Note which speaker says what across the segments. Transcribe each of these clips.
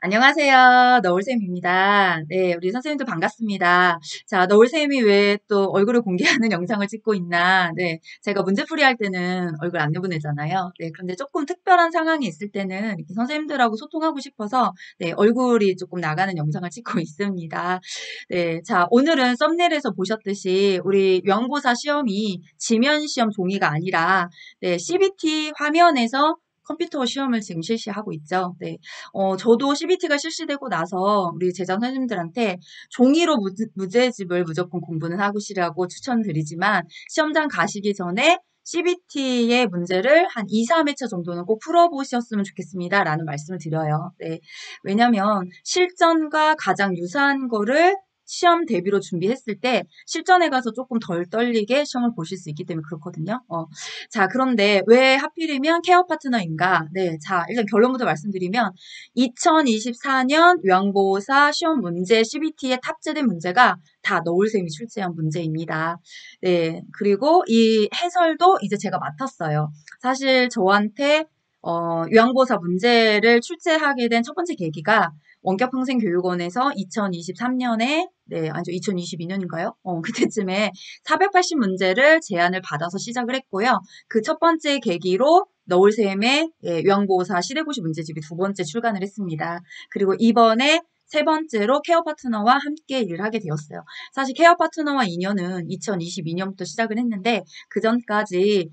Speaker 1: 안녕하세요. 너울쌤입니다. 네, 우리 선생님도 반갑습니다. 자, 너울쌤이 왜 또 얼굴을 공개하는 영상을 찍고 있나? 네, 제가 문제풀이 할 때는 얼굴 안 내보내잖아요. 네, 그런데 조금 특별한 상황이 있을 때는 이렇게 선생님들하고 소통하고 싶어서 네, 얼굴이 조금 나가는 영상을 찍고 있습니다. 네, 자, 오늘은 썸네일에서 보셨듯이 우리 영보사 시험이 지면 시험 종이가 아니라 네, CBT 화면에서 컴퓨터 시험을 지금 실시하고 있죠. 네. 저도 CBT가 실시되고 나서 우리 제자 선생님들한테 종이로 문제집을 무조건 공부는 하시라고 추천드리지만 시험장 가시기 전에 CBT의 문제를 한 2, 3회차 정도는 꼭 풀어보셨으면 좋겠습니다. 라는 말씀을 드려요. 네. 왜냐면 실전과 가장 유사한 거를 시험 대비로 준비했을 때 실전에 가서 조금 덜 떨리게 시험을 보실 수 있기 때문에 그렇거든요. 자, 그런데 왜 하필이면 케어 파트너인가? 네, 자, 일단 결론부터 말씀드리면 2024년 요양보호사 시험 문제 CBT에 탑재된 문제가 다 너울쌤이 출제한 문제입니다. 네, 그리고 이 해설도 이제 제가 맡았어요. 사실 저한테 요양보호사 문제를 출제하게 된 첫 번째 계기가 원격평생교육원에서 2023년에 네, 아니죠. 2022년인가요? 그때쯤에 480문제를 제안을 받아서 시작을 했고요. 그 첫 번째 계기로 너울샘의 요양보호사 시대고시 문제집이 두 번째 출간을 했습니다. 그리고 이번에 세 번째로 케어 파트너와 함께 일을 하게 되었어요. 사실 케어 파트너와 인연은 2022년부터 시작을 했는데 그 전까지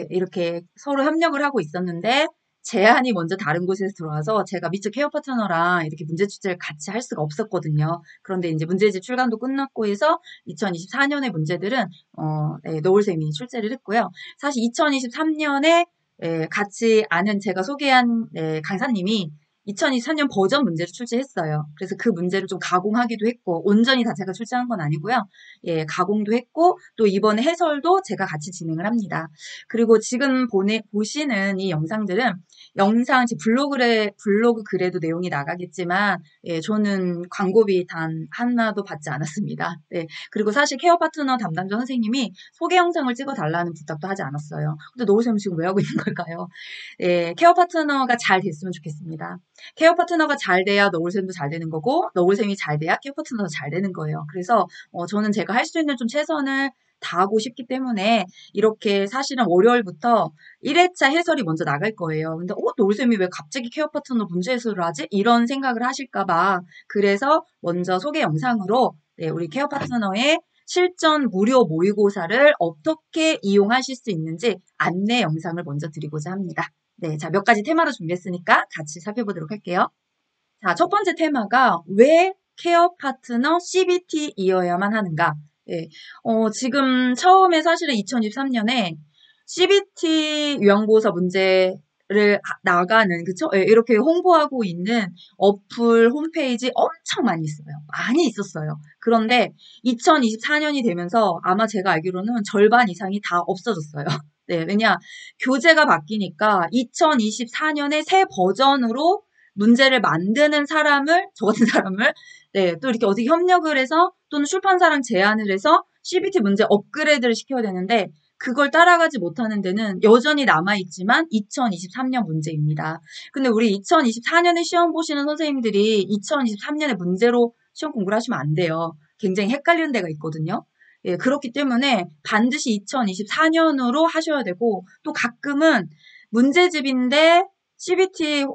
Speaker 1: 이렇게 서로 협력을 하고 있었는데 제안이 먼저 다른 곳에서 들어와서 제가 미처 케어 파트너랑 이렇게 문제 출제를 같이 할 수가 없었거든요. 그런데 이제 문제집 출간도 끝났고 해서 2024년의 문제들은 네, 너울쌤이 출제를 했고요. 사실 2023년에 같이 아는 제가 소개한 강사님이 2023년 버전 문제를 출제했어요. 그래서 그 문제를 좀 가공하기도 했고 온전히 다 제가 출제한 건 아니고요. 예, 가공도 했고 또 이번에 해설도 제가 같이 진행을 합니다. 그리고 지금 보시는 이 영상들은 영상 제 블로그 글에도 내용이 나가겠지만 예, 저는 광고비 단 하나도 받지 않았습니다. 네, 그리고 사실 케어 파트너 담당자 선생님이 소개 영상을 찍어달라는 부탁도 하지 않았어요. 근데 노우쌤 지금 왜 하고 있는 걸까요? 예, 케어 파트너가 잘 됐으면 좋겠습니다. 케어 파트너가 잘 돼야 너울쌤도 잘 되는 거고 너울쌤이 잘 돼야 케어 파트너도 잘 되는 거예요. 그래서 저는 제가 할 수 있는 좀 최선을 다하고 싶기 때문에 이렇게 사실은 월요일부터 1회차 해설이 먼저 나갈 거예요. 근데 노을쌤이 왜 갑자기 케어 파트너 문제 해설을 하지? 이런 생각을 하실까 봐 그래서 먼저 소개 영상으로 네, 우리 케어 파트너의 실전 무료 모의고사를 어떻게 이용하실 수 있는지 안내 영상을 먼저 드리고자 합니다. 네, 자, 몇 가지 테마로 준비했으니까 같이 살펴보도록 할게요. 자, 첫 번째 테마가 왜 케어 파트너 CBT이어야만 하는가? 예, 지금 처음에 사실은 2023년에 CBT 요양보호사 문제를 나가는, 그쵸? 예, 이렇게 홍보하고 있는 어플 홈페이지 엄청 많이 있어요. 많이 있었어요. 그런데 2024년이 되면서 아마 제가 알기로는 절반 이상이 다 없어졌어요. 네, 왜냐, 교재가 바뀌니까 2024년에 새 버전으로 문제를 만드는 사람을, 저 같은 사람을, 네, 또 이렇게 어떻게 협력을 해서 또는 출판사랑 제안을 해서 CBT 문제 업그레이드를 시켜야 되는데 그걸 따라가지 못하는 데는 여전히 남아있지만 2023년 문제입니다. 근데 우리 2024년에 시험 보시는 선생님들이 2023년에 문제로 시험 공부를 하시면 안 돼요. 굉장히 헷갈리는 데가 있거든요. 예, 그렇기 때문에 반드시 2024년으로 하셔야 되고 또 가끔은 문제집인데 CBT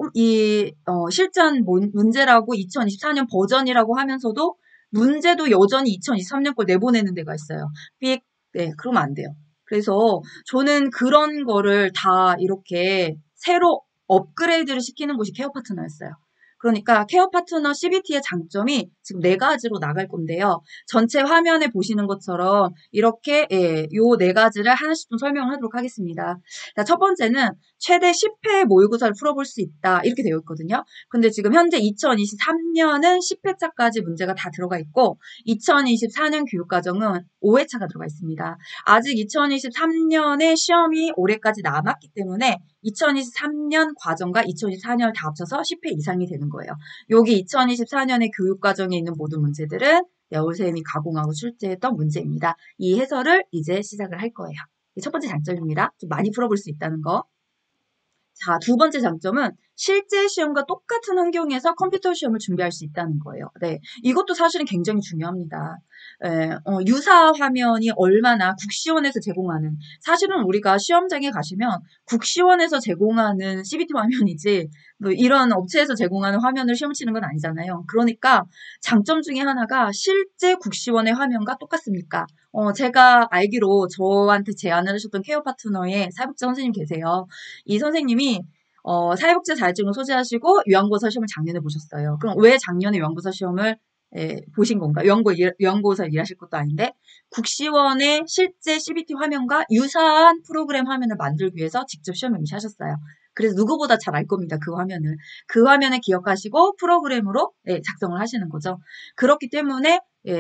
Speaker 1: 실전 문제라고 2024년 버전이라고 하면서도 문제도 여전히 2023년 걸 내보내는 데가 있어요. 네, 그러면 안 돼요. 그래서 저는 그런 거를 다 이렇게 새로 업그레이드를 시키는 곳이 케어 파트너였어요. 그러니까 케어 파트너 CBT의 장점이 지금 네 가지로 나갈 건데요. 전체 화면에 보시는 것처럼 이렇게 요 네 가지를 하나씩 좀 설명을 하도록 하겠습니다. 자, 첫 번째는 최대 10회 모의고사를 풀어볼 수 있다. 이렇게 되어 있거든요. 근데 지금 현재 2023년은 10회차까지 문제가 다 들어가 있고 2024년 교육과정은 5회차가 들어가 있습니다. 아직 2023년에 시험이 올해까지 남았기 때문에 2023년 과정과 2024년을 다 합쳐서 10회 이상이 되는 거예요. 여기 2024년의 교육과정에 있는 모든 문제들은 여울쌤이 가공하고 출제했던 문제입니다. 이 해설을 이제 시작을 할 거예요. 첫 번째 장점입니다. 좀 많이 풀어볼 수 있다는 거. 자, 두 번째 장점은 실제 시험과 똑같은 환경에서 컴퓨터 시험을 준비할 수 있다는 거예요. 네, 이것도 사실은 굉장히 중요합니다. 유사 화면이 얼마나 국시원에서 제공하는, 사실은 우리가 시험장에 가시면 국시원에서 제공하는 CBT 화면이지 뭐 이런 업체에서 제공하는 화면을 시험 치는 건 아니잖아요. 그러니까 장점 중에 하나가 실제 국시원의 화면과 똑같습니까? 제가 알기로 저한테 제안을 하셨던 케어 파트너의 사회복지 선생님 계세요. 이 선생님이 사회복지 자격증을 소지하시고 요양보호사 시험을 작년에 보셨어요. 그럼 왜 작년에 요양보호사 시험을 보신 건가? 요양보호사 일하실 것도 아닌데 국시원의 실제 CBT 화면과 유사한 프로그램 화면을 만들기 위해서 직접 시험 응시하셨어요. 그래서 누구보다 잘 알 겁니다. 그 화면을. 그 화면을 기억하시고 프로그램으로 작성을 하시는 거죠. 그렇기 때문에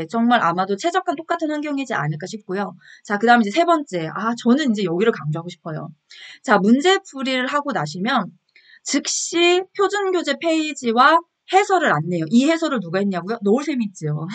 Speaker 1: 정말 아마도 최적한 똑같은 환경이지 않을까 싶고요. 자, 그 다음 이제 세 번째. 저는 이제 여기를 강조하고 싶어요. 자, 문제풀이를 하고 나시면 즉시 표준교재 페이지와 해설을 안 내요. 이 해설을 누가 했냐고요? 노을쌤이 있죠.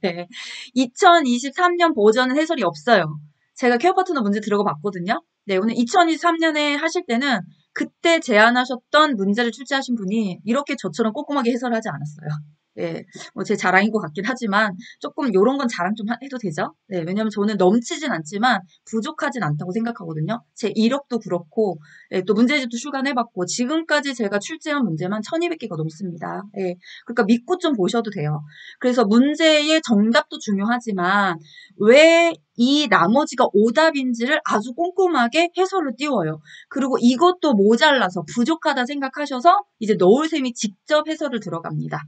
Speaker 1: 네. 2023년 버전은 해설이 없어요. 제가 케어 파트너 문제 들어가 봤거든요. 네, 오늘 2023년에 하실 때는 그때 제안하셨던 문제를 출제하신 분이 이렇게 저처럼 꼼꼼하게 해설하지 않았어요. 예, 제 자랑인 것 같긴 하지만 조금 요런 건 자랑 좀 해도 되죠? 네, 왜냐면 저는 넘치진 않지만 부족하진 않다고 생각하거든요. 제 이력도 그렇고, 또 문제집도 출간해봤고, 지금까지 제가 출제한 문제만 1200개가 넘습니다. 예, 그러니까 믿고 좀 보셔도 돼요. 그래서 문제의 정답도 중요하지만, 왜 이 나머지가 오답인지를 아주 꼼꼼하게 해설을 띄워요. 그리고 이것도 모자라서 부족하다 생각하셔서 이제 너울쌤이 직접 해설을 들어갑니다.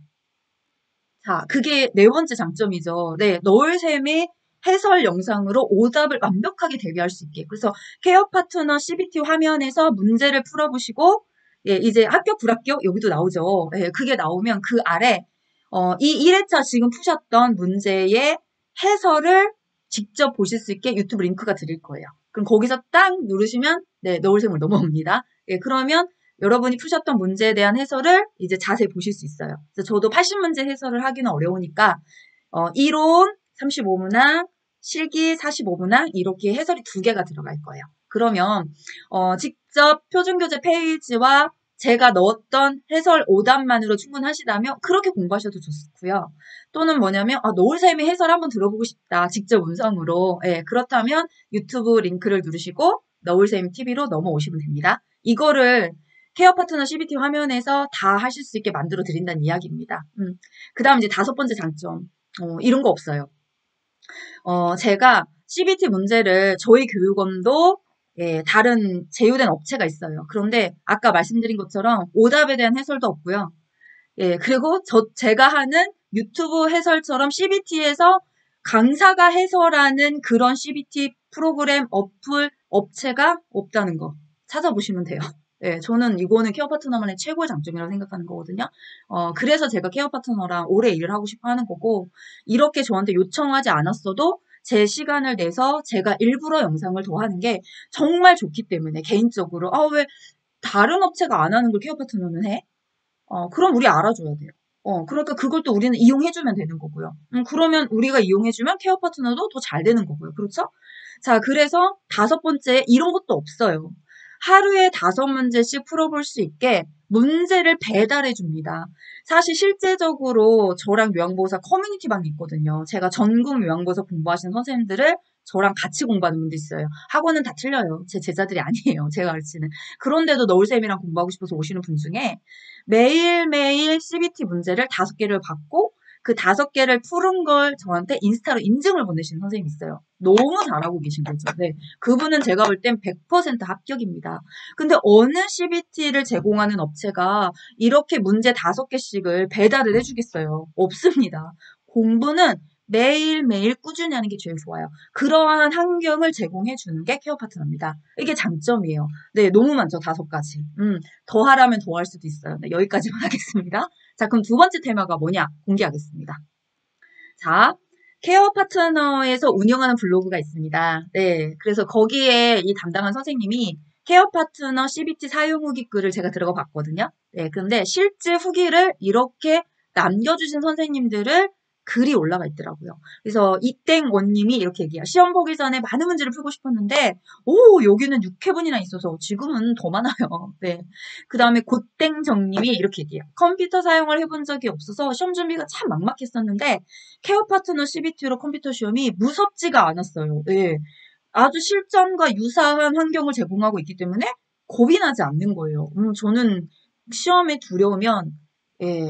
Speaker 1: 자, 그게 네 번째 장점이죠. 네, 너울쌤이 해설 영상으로 오답을 완벽하게 대비할 수 있게. 그래서 케어 파트너 CBT 화면에서 문제를 풀어보시고, 이제 합격, 불합격, 여기도 나오죠. 그게 나오면 그 아래, 이 1회차 지금 푸셨던 문제의 해설을 직접 보실 수 있게 유튜브 링크가 드릴 거예요. 그럼 거기서 딱 누르시면, 네, 너울쌤을 넘어옵니다. 그러면 여러분이 푸셨던 문제에 대한 해설을 이제 자세히 보실 수 있어요. 그래서 저도 80문제 해설을 하기는 어려우니까 이론 35문항, 실기 45문항 이렇게 해설이 2개가 들어갈 거예요. 그러면 직접 표준교재 페이지와 제가 넣었던 해설 오답만으로 충분하시다면 그렇게 공부하셔도 좋고요. 또는 뭐냐면 노을쌤이 해설 한번 들어보고 싶다. 직접 음성으로. 그렇다면 유튜브 링크를 누르시고 노을쌤 TV로 넘어오시면 됩니다. 이거를 케어 파트너 CBT 화면에서 다 하실 수 있게 만들어 드린다는 이야기입니다. 그 다음 이제 5번째 장점. 이런 거 없어요. 제가 CBT 문제를 저희 교육원도 다른 제휴된 업체가 있어요. 그런데 아까 말씀드린 것처럼 오답에 대한 해설도 없고요. 그리고 제가 하는 유튜브 해설처럼 CBT에서 강사가 해설하는 그런 CBT 프로그램 어플 업체가 없다는 거 찾아보시면 돼요. 저는 이거는 케어 파트너만의 최고의 장점이라고 생각하는 거거든요. 그래서 제가 케어 파트너랑 오래 일을 하고 싶어 하는 거고, 이렇게 저한테 요청하지 않았어도 제 시간을 내서 제가 일부러 영상을 더 하는 게 정말 좋기 때문에, 개인적으로, 왜 다른 업체가 안 하는 걸 케어 파트너는 해? 그럼 우리 알아줘야 돼요. 그러니까 그걸 또 우리는 이용해주면 되는 거고요. 그러면 우리가 이용해주면 케어 파트너도 더 잘 되는 거고요. 그렇죠? 자, 그래서 5번째, 이런 것도 없어요. 하루에 5문제씩 풀어볼 수 있게 문제를 배달해 줍니다. 사실 실제적으로 저랑 요양보호사 커뮤니티방이 있거든요. 제가 전국 요양보호사 공부하시는 선생님들을 저랑 같이 공부하는 분도 있어요. 학원은 다 틀려요. 제 제자들이 아니에요. 제가 가르치는. 그런데도 너울쌤이랑 공부하고 싶어서 오시는 분 중에 매일매일 CBT 문제를 5개를 받고 그 5개를 푸른 걸 저한테 인스타로 인증을 보내시는 선생님이 있어요. 너무 잘하고 계신 거죠. 네. 그분은 제가 볼 땐 100% 합격입니다. 근데 어느 CBT를 제공하는 업체가 이렇게 문제 5개씩을 배달을 해주겠어요? 없습니다. 공부는 매일매일 꾸준히 하는 게 제일 좋아요. 그러한 환경을 제공해 주는 게 케어 파트너입니다. 이게 장점이에요. 네, 너무 많죠, 5가지. 더 하라면 더 할 수도 있어요. 네, 여기까지만 하겠습니다. 자, 그럼 2번째 테마가 뭐냐? 공개하겠습니다. 자, 케어 파트너에서 운영하는 블로그가 있습니다. 네, 그래서 거기에 이 담당한 선생님이 케어 파트너 CBT 사용 후기 글을 제가 들어가 봤거든요. 네, 근데 실제 후기를 이렇게 남겨주신 선생님들을 글이 올라가 있더라고요. 그래서 이땡원님이 이렇게 얘기해요. 시험 보기 전에 많은 문제를 풀고 싶었는데 여기는 6회분이나 있어서 지금은 더 많아요. 네. 그 다음에 고땡정님이 이렇게 얘기해요. 컴퓨터 사용을 해본 적이 없어서 시험 준비가 참 막막했었는데 케어 파트너 CBT로 컴퓨터 시험이 무섭지가 않았어요. 네. 아주 실전과 유사한 환경을 제공하고 있기 때문에 겁이 나지 않는 거예요. 저는 시험에 두려우면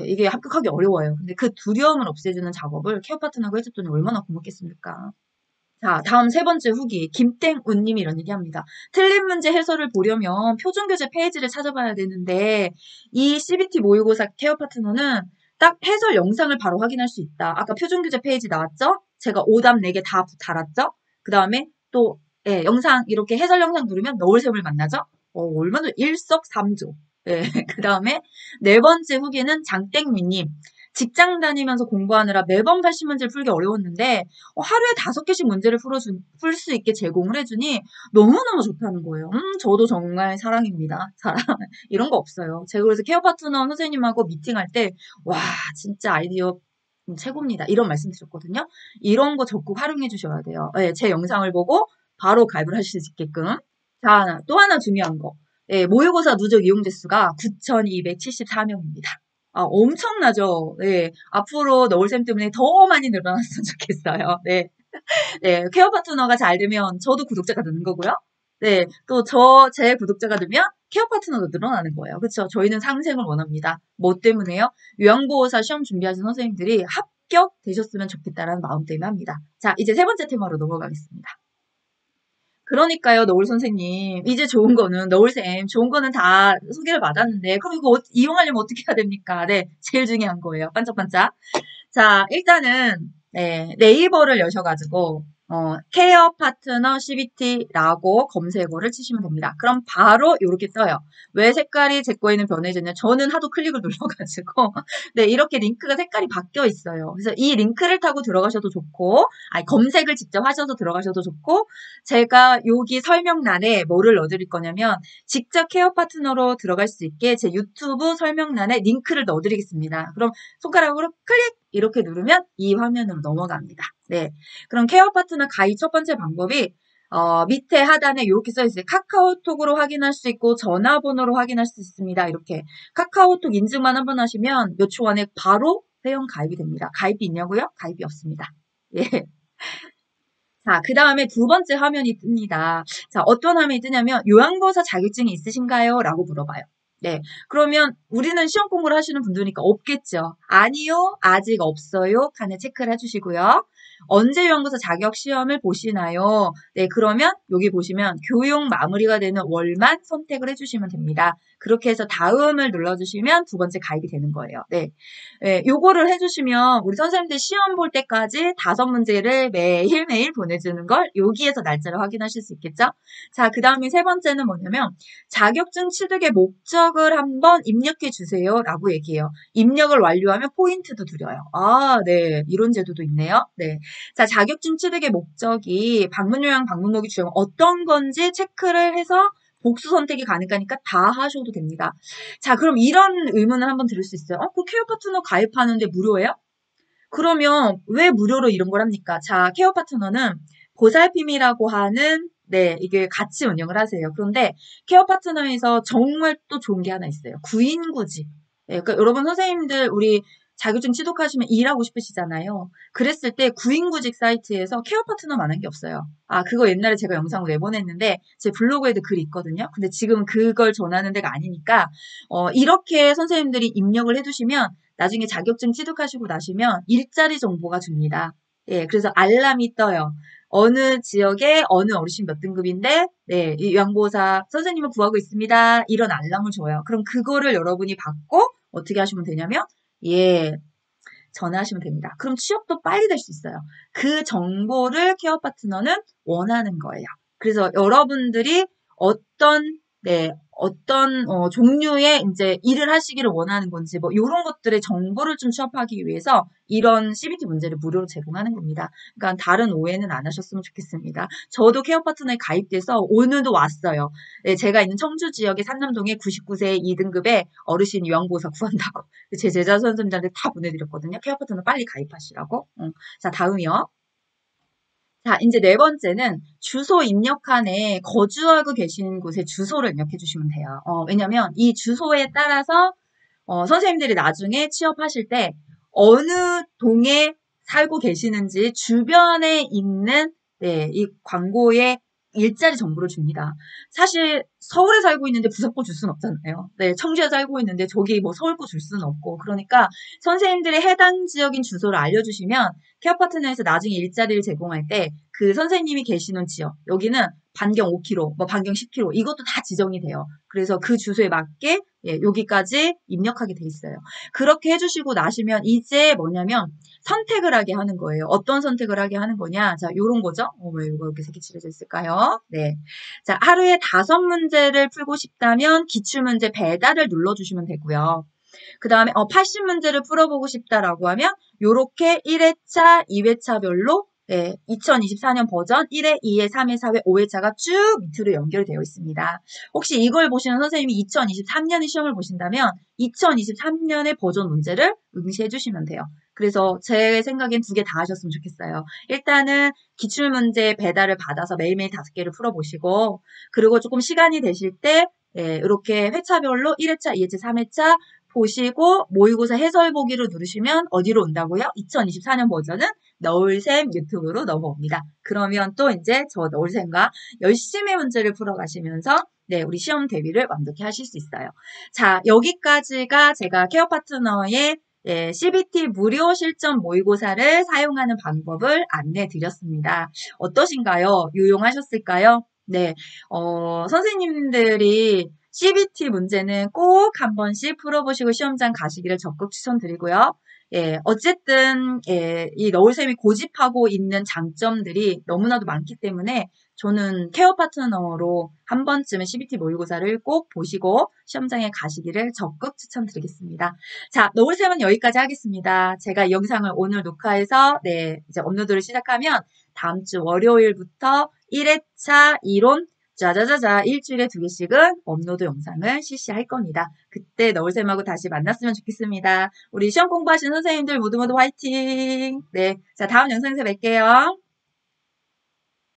Speaker 1: 이게 합격하기 어려워요. 근데 그 두려움을 없애주는 작업을 케어 파트너가 해줬더니 얼마나 고맙겠습니까? 자, 다음 세 번째 후기. 김땡운님이 이런 얘기합니다. 틀린 문제 해설을 보려면 표준교재 페이지를 찾아봐야 되는데 이 CBT 모의고사 케어 파트너는 딱 해설 영상을 바로 확인할 수 있다. 아까 표준교재 페이지 나왔죠? 제가 오답 4개 다 달았죠? 그 다음에 또 영상 이렇게 해설 영상 누르면 너울샘을 만나죠? 얼마나 일석삼조. 그 다음에 네 번째 후기는 장땡미님. 직장 다니면서 공부하느라 매번 80문제를 풀기 어려웠는데 하루에 5개씩 문제를 풀 수 있게 제공을 해주니 너무너무 좋다는 거예요. 저도 정말 사랑입니다. 사랑. 이런 거 없어요. 제가 그래서 케어 파트너 선생님하고 미팅할 때 와 진짜 아이디어 최고입니다. 이런 말씀 드렸거든요. 이런 거 적극 활용해 주셔야 돼요. 제 영상을 보고 바로 가입을 하실 수 있게끔. 자, 또 하나 중요한 거. 모의고사 누적 이용자 수가 9,274명입니다. 엄청나죠? 네. 앞으로 너울쌤 때문에 더 많이 늘어났으면 좋겠어요. 네. 네. 케어 파트너가 잘 되면 저도 구독자가 느는 거고요. 네. 또 제 구독자가 늘면 케어 파트너도 늘어나는 거예요. 그쵸? 저희는 상생을 원합니다. 뭐 때문에요? 요양보호사 시험 준비하신 선생님들이 합격되셨으면 좋겠다라는 마음 때문에 합니다. 자, 이제 세 번째 테마로 넘어가겠습니다. 그러니까요, 너울 선생님. 이제 좋은 거는, 너울쌤, 좋은 거는 다 소개를 받았는데, 그럼 이거 이용하려면 어떻게 해야 됩니까? 네, 제일 중요한 거예요. 반짝반짝. 자, 일단은, 네이버를 여셔가지고, 케어 파트너 CBT라고 검색어를 치시면 됩니다. 그럼 바로 이렇게 떠요. 왜 색깔이 제 거에는 변해졌냐? 저는 하도 클릭을 눌러가지고, 네, 이렇게 링크가 색깔이 바뀌어 있어요. 그래서 이 링크를 타고 들어가셔도 좋고, 아니, 검색을 직접 하셔서 들어가셔도 좋고, 제가 여기 설명란에 뭐를 넣어드릴 거냐면, 직접 케어 파트너로 들어갈 수 있게 제 유튜브 설명란에 링크를 넣어드리겠습니다. 그럼 손가락으로 클릭! 이렇게 누르면 이 화면으로 넘어갑니다. 네. 그럼 케어 파트너 가입 첫 번째 방법이 밑에 하단에 이렇게 써 있어요. 카카오톡으로 확인할 수 있고 전화번호로 확인할 수 있습니다. 이렇게 카카오톡 인증만 한번 하시면 몇 초 안에 바로 회원 가입이 됩니다. 가입이 있냐고요? 가입이 없습니다. 예. 자, 그 다음에 두 번째 화면이 뜹니다. 자, 어떤 화면이 뜨냐면 요양보호사 자격증이 있으신가요? 라고 물어봐요. 네. 그러면 우리는 시험 공부를 하시는 분들이니까 없겠죠. 아니요. 아직 없어요. 칸에 체크를 해주시고요. 언제 요양보호사 자격 시험을 보시나요? 네. 그러면 여기 보시면 교육 마무리가 되는 월만 선택을 해주시면 됩니다. 그렇게 해서 다음을 눌러주시면 두 번째 가입이 되는 거예요. 네. 요거를 해주시면 우리 선생님들 시험 볼 때까지 5문제를 매일매일 보내주는 걸 여기에서 날짜를 확인하실 수 있겠죠? 자, 그 다음에 세 번째는 뭐냐면 자격증 취득의 목적을 한번 입력해 주세요 라고 얘기해요. 입력을 완료하면 포인트도 드려요. 네. 이런 제도도 있네요. 네. 자, 자격증 취득의 목적이 방문요양, 방문모기 주요 어떤 건지 체크를 해서 복수 선택이 가능하니까 다 하셔도 됩니다. 자, 그럼 이런 의문을 한번 들을 수 있어요. 그 케어 파트너 가입하는데 무료예요? 그러면 왜 무료로 이런 걸 합니까? 자, 케어 파트너는 보살핌이라고 하는 이게 같이 운영을 하세요. 그런데 케어 파트너에서 정말 또 좋은 게 하나 있어요. 구인구직. 그러니까 여러분 선생님들 우리 자격증 취득하시면 일하고 싶으시잖아요. 그랬을 때 구인구직 사이트에서 케어 파트너만한 게 없어요. 그거 옛날에 제가 영상을 내보냈는데 제 블로그에도 글이 있거든요. 근데 지금 그걸 전하는 데가 아니니까 이렇게 선생님들이 입력을 해두시면 나중에 자격증 취득하시고 나시면 일자리 정보가 줍니다. 그래서 알람이 떠요. 어느 지역에 어느 어르신 몇 등급인데 이 요양보호사 선생님을 구하고 있습니다. 이런 알람을 줘요. 그럼 그거를 여러분이 받고 어떻게 하시면 되냐면 전화하시면 됩니다. 그럼 취업도 빨리 될 수 있어요. 그 정보를 케어 파트너는 원하는 거예요. 그래서 여러분들이 어떤 네, 어떤 종류의 이제 일을 하시기를 원하는 건지 뭐 이런 것들의 정보를 좀 취업하기 위해서 이런 CBT 문제를 무료로 제공하는 겁니다. 그러니까 다른 오해는 안 하셨으면 좋겠습니다. 저도 케어 파트너에 가입돼서 오늘도 왔어요. 네, 제가 있는 청주 지역의 산남동에 99세 2등급의 어르신 요양보호사 구한다고 제 제자 선생님들한테 다 보내드렸거든요. 케어 파트너 빨리 가입하시라고. 자, 다음이요. 자, 이제 네 번째는 주소 입력칸에 거주하고 계신 곳의 주소를 입력해 주시면 돼요. 왜냐면 이 주소에 따라서 선생님들이 나중에 취업하실 때 어느 동에 살고 계시는지 주변에 있는 네, 이 광고에 일자리 정보를 줍니다. 사실 서울에 살고 있는데 부석고 줄 수는 없잖아요. 네, 청주에 살고 있는데 저기 뭐 서울고 줄 수는 없고 그러니까 선생님들의 해당 지역인 주소를 알려주시면 케어 파트너에서 나중에 일자리를 제공할 때 그 선생님이 계시는 지역 여기는 반경 5km, 뭐 반경 10km 이것도 다 지정이 돼요. 그래서 그 주소에 맞게 예, 여기까지 입력하게 돼 있어요. 그렇게 해주시고 나시면 이제 뭐냐면 선택을 하게 하는 거예요. 어떤 선택을 하게 하는 거냐? 자, 요런 거죠. 왜 이거 이렇게 색이 칠해져 있을까요? 네. 자, 하루에 5문제를 풀고 싶다면 기출문제 배달을 눌러주시면 되고요. 그 다음에 80문제를 풀어보고 싶다라고 하면 요렇게 1회차, 2회차별로 네, 2024년 버전 1회, 2회, 3회, 4회, 5회차가 쭉 밑으로 연결되어 있습니다. 혹시 이걸 보시는 선생님이 2023년의 시험을 보신다면 2023년의 버전 문제를 응시해 주시면 돼요. 그래서 제 생각엔 2개 다 하셨으면 좋겠어요. 일단은 기출문제 배달을 받아서 매일매일 5개를 풀어보시고 그리고 조금 시간이 되실 때 예, 이렇게 회차별로 1회차, 2회차, 3회차 보시고 모의고사 해설 보기를 누르시면 어디로 온다고요? 2024년 버전은 너울샘 유튜브로 넘어옵니다. 그러면 또 이제 저 너울샘과 열심히 문제를 풀어가시면서 네, 우리 시험 대비를 완벽히 하실 수 있어요. 자, 여기까지가 제가 케어 파트너의 예, CBT 무료 실전 모의고사를 사용하는 방법을 안내 드렸습니다. 어떠신가요? 유용하셨을까요? 네, 선생님들이 CBT 문제는 꼭 한 번씩 풀어보시고 시험장 가시기를 적극 추천드리고요. 예, 어쨌든, 예, 이 너울쌤이 고집하고 있는 장점들이 너무나도 많기 때문에 저는 케어 파트너로 한 번쯤은 CBT 모의고사를 꼭 보시고 시험장에 가시기를 적극 추천드리겠습니다. 자, 너울쌤은 여기까지 하겠습니다. 제가 이 영상을 오늘 녹화해서, 네, 이제 업로드를 시작하면 다음 주 월요일부터 1회차 이론 짜자자자 일주일에 2개씩은 업로드 영상을 실시할 겁니다. 그때 너울쌤하고 다시 만났으면 좋겠습니다. 우리 시험 공부하시는 선생님들 모두 화이팅! 네, 자 다음 영상에서 뵐게요.